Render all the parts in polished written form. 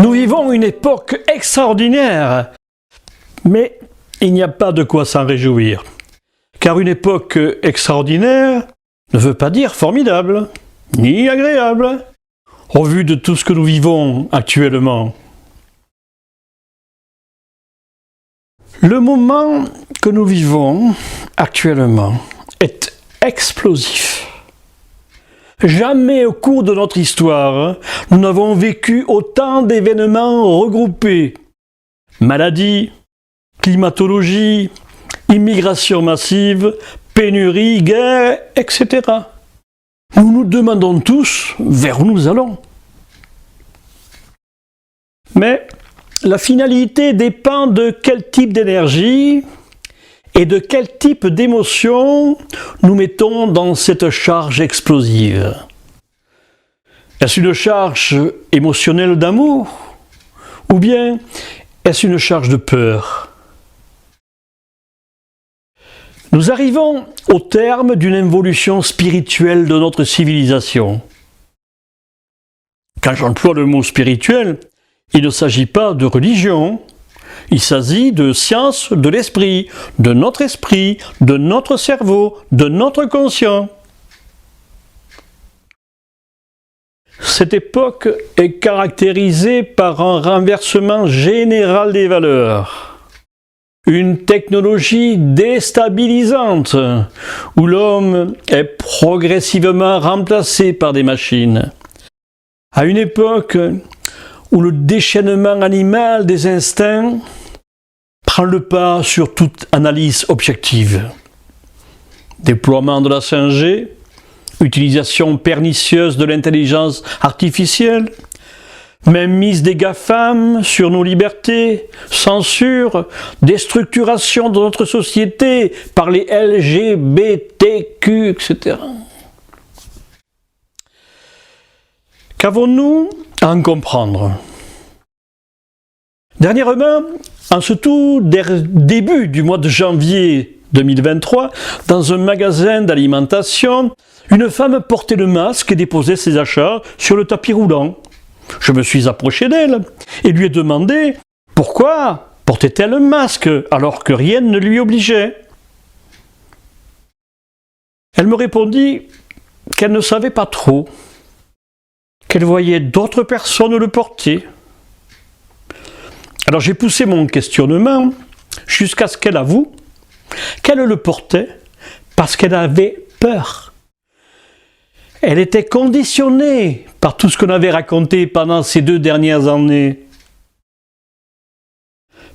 Nous vivons une époque extraordinaire, mais il n'y a pas de quoi s'en réjouir. Car une époque extraordinaire ne veut pas dire formidable, ni agréable, au vu de tout ce que nous vivons actuellement. Le moment que nous vivons actuellement est explosif. Jamais au cours de notre histoire, nous n'avons vécu autant d'événements regroupés. Maladies, climatologie, immigration massive, pénurie, guerre, etc. Nous nous demandons tous vers où nous allons. Mais la finalité dépend de quel type d'énergie et de quel type d'émotion nous mettons dans cette charge explosive. Est-ce une charge émotionnelle d'amour ou bien est-ce une charge de peur? Nous arrivons au terme d'une évolution spirituelle de notre civilisation. Quand j'emploie le mot spirituel, il ne s'agit pas de religion, il s'agit de science de l'esprit, de notre cerveau, de notre conscient. Cette époque est caractérisée par un renversement général des valeurs, une technologie déstabilisante où l'homme est progressivement remplacé par des machines. À une époque où le déchaînement animal des instincts prend le pas sur toute analyse objective. Déploiement de la 5G, utilisation pernicieuse de l'intelligence artificielle, mainmise des GAFAM sur nos libertés, censure, déstructuration de notre société par les LGBTQ, etc. Qu'avons-nous à en comprendre? Dernièrement, en ce tout début du mois de janvier 2023, dans un magasin d'alimentation, une femme portait le masque et déposait ses achats sur le tapis roulant. Je me suis approché d'elle et lui ai demandé pourquoi portait-elle le masque alors que rien ne lui obligeait. Elle me répondit qu'elle ne savait pas trop, qu'elle voyait d'autres personnes le porter. Alors j'ai poussé mon questionnement jusqu'à ce qu'elle avoue qu'elle le portait parce qu'elle avait peur. Elle était conditionnée par tout ce qu'on avait raconté pendant ces 2 dernières années.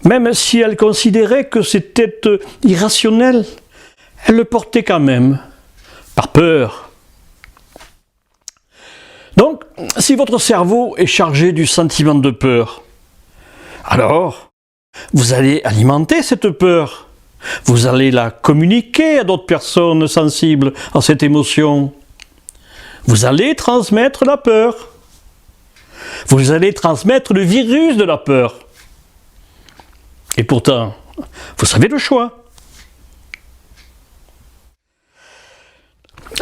Même si elle considérait que c'était irrationnel, elle le portait quand même, par peur. Donc, si votre cerveau est chargé du sentiment de peur, alors vous allez alimenter cette peur. Vous allez la communiquer à d'autres personnes sensibles à cette émotion. Vous allez transmettre la peur. Vous allez transmettre le virus de la peur. Et pourtant, vous avez le choix.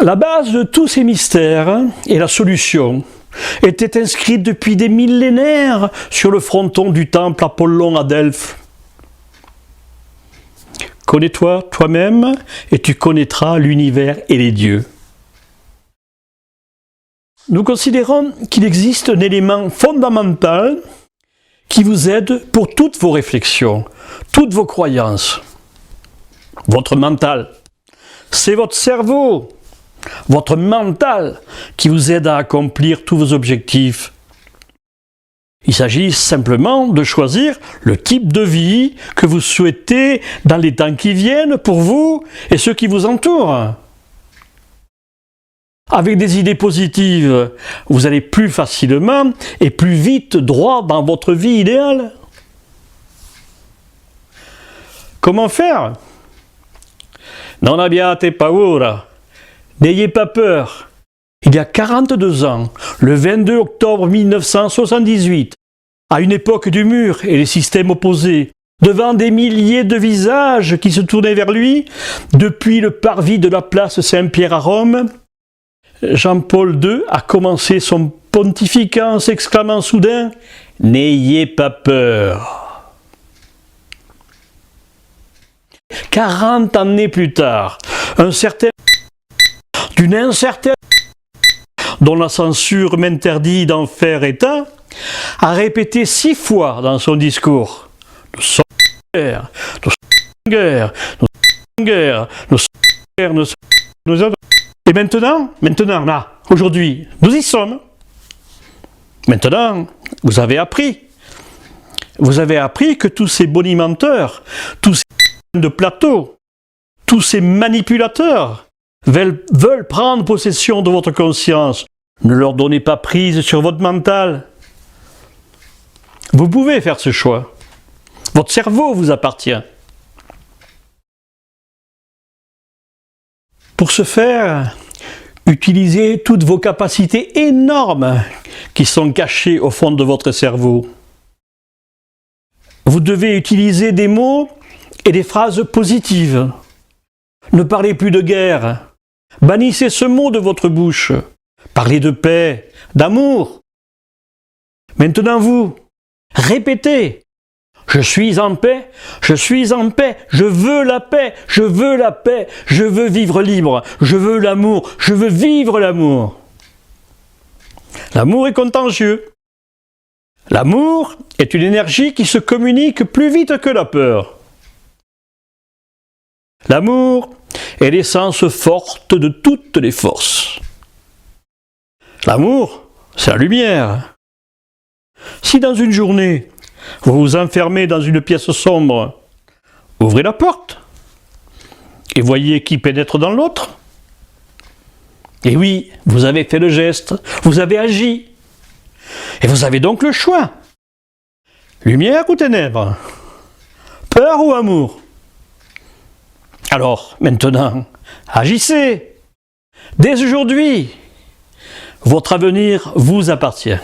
La base de tous ces mystères et la solution étaient inscrites depuis des millénaires sur le fronton du temple Apollon à Delphes. Connais-toi toi-même et tu connaîtras l'univers et les dieux. Nous considérons qu'il existe un élément fondamental qui vous aide pour toutes vos réflexions, toutes vos croyances. Votre mental, c'est votre cerveau, votre mental qui vous aide à accomplir tous vos objectifs. Il s'agit simplement de choisir le type de vie que vous souhaitez dans les temps qui viennent pour vous et ceux qui vous entourent. Avec des idées positives, vous allez plus facilement et plus vite droit dans votre vie idéale. Comment faire? Non abbiate paura. N'ayez pas peur. Il y a 42 ans, le 22 octobre 1978, à une époque du mur et les systèmes opposés, devant des milliers de visages qui se tournaient vers lui, depuis le parvis de la place Saint-Pierre à Rome, Jean-Paul II a commencé son pontificat en s'exclamant soudain N'ayez pas peur. 40 années plus tard, un certain d'une incertaine dont la censure m'interdit d'en faire état, a répété 6 fois dans son discours: nous sommes en guerre, nous sommes en guerre, nous sommes en guerre, nous sommes en guerre, nous sommes... Et maintenant, là, aujourd'hui, nous y sommes. Maintenant, vous avez appris. Vous avez appris que tous ces bonimenteurs, tous ces de plateau, tous ces manipulateurs veulent prendre possession de votre conscience. Ne leur donnez pas prise sur votre mental. Vous pouvez faire ce choix. Votre cerveau vous appartient. Pour ce faire, utilisez toutes vos capacités énormes qui sont cachées au fond de votre cerveau. Vous devez utiliser des mots et des phrases positives. Ne parlez plus de guerre. Bannissez ce mot de votre bouche. Parlez de paix, d'amour. Maintenant vous, répétez. Je suis en paix, je suis en paix, je veux la paix, je veux la paix, je veux vivre libre, je veux l'amour, je veux vivre l'amour. L'amour est contagieux. L'amour est une énergie qui se communique plus vite que la peur. L'amour est l'essence forte de toutes les forces. L'amour, c'est la lumière. Si dans une journée, vous vous enfermez dans une pièce sombre, ouvrez la porte et voyez qui pénètre dans l'autre. Et oui, vous avez fait le geste, vous avez agi. Et vous avez donc le choix. Lumière ou ténèbres? Peur ou amour? Alors, maintenant, agissez. Dès aujourd'hui, votre avenir vous appartient.